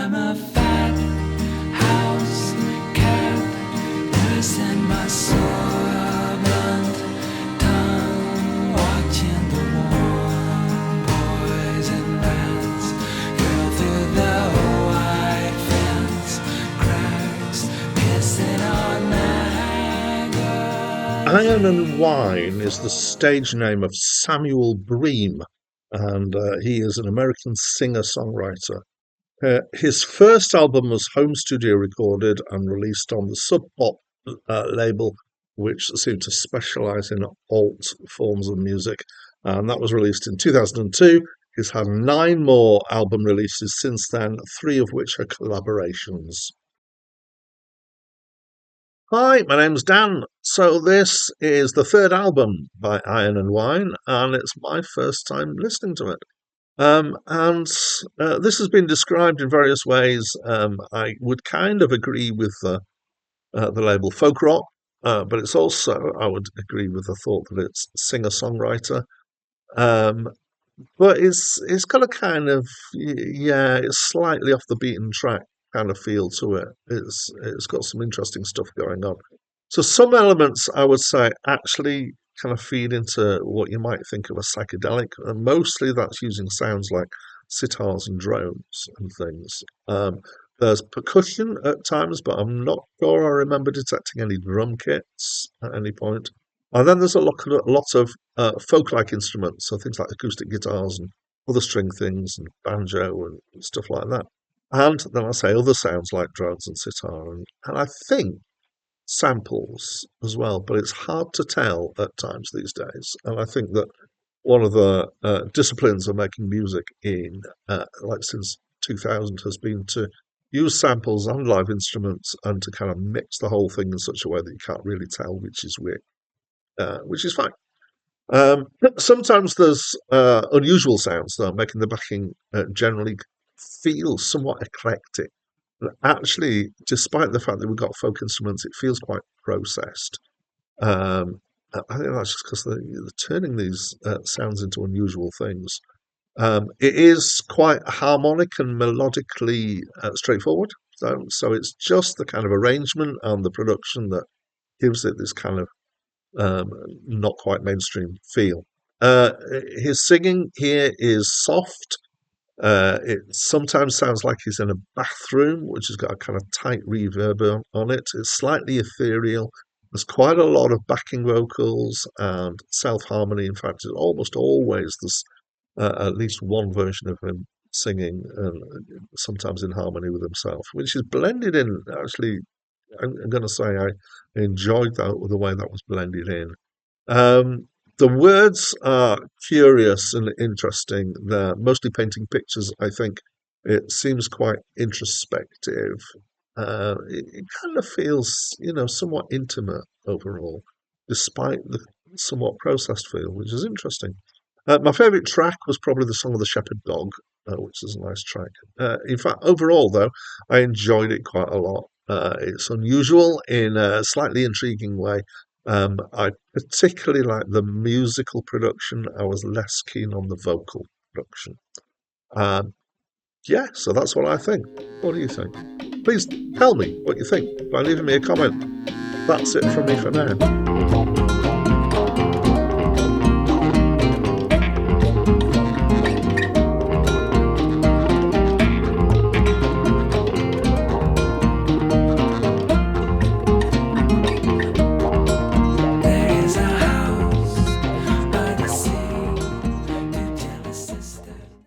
I'm a fat house cat, nursing my sorbent tongue, watching the warm boys and rats go through the white fence cracks, pissing on maggots. Iron and Wine is the stage name of Samuel Bream, and he is an American singer-songwriter. His first album was home studio recorded and released on the Sub Pop label, which seemed to specialize in alt forms of music, and that was released in 2002. He's had 9 more album releases since then, 3 of which are collaborations. Hi, my name's Dan. So this is the 3rd album by Iron and Wine, and it's my first time listening to it. And this has been described in various ways. I would kind of agree with the label folk rock, but it's also, I would agree with the thought that it's singer-songwriter. Um, but it's got a kind of, yeah, it's slightly off the beaten track kind of feel to it. It's got some interesting stuff going on. So some elements I would say actually kind of feed into what you might think of as psychedelic, and mostly that's using sounds like sitars and drones and things. There's percussion at times, but I'm not sure I remember detecting any drum kits at any point. And then there's a lot of folk-like instruments, so things like acoustic guitars and other string things and banjo and stuff like that. And then I say other sounds like drones and sitar, and I think samples as well, but it's hard to tell at times these days. And I think that one of the disciplines of making music in, like since 2000, has been to use samples and live instruments and to kind of mix the whole thing in such a way that you can't really tell which is fine. Sometimes there's unusual sounds, though, making the backing generally feel somewhat eclectic. But actually, despite the fact that we've got folk instruments, it feels quite processed. I think that's just because they're turning these sounds into unusual things. It is quite harmonic and melodically straightforward. So it's just the kind of arrangement and the production that gives it this kind of um, not quite mainstream feel. His singing here is soft. It sometimes sounds like he's in a bathroom, which has got a kind of tight reverb on it. It's slightly ethereal. There's quite a lot of backing vocals and self harmony. In fact, it's almost always there's at least one version of him singing, and sometimes in harmony with himself, which is blended in. Actually, I'm going to say I enjoyed the way that was blended in. Um, the words are curious and interesting. They're mostly painting pictures, I think. It seems quite introspective. It kind of feels, somewhat intimate overall, despite the somewhat processed feel, which is interesting. My favourite track was probably the song of the Shepherd Dog, which is a nice track. In fact, overall, though, I enjoyed it quite a lot. It's unusual in a slightly intriguing way. I particularly like the musical production. I was less keen on the vocal production. Um, yeah, so that's what I think. What do you think? Please tell me what you think by leaving me a comment. That's it from me for now.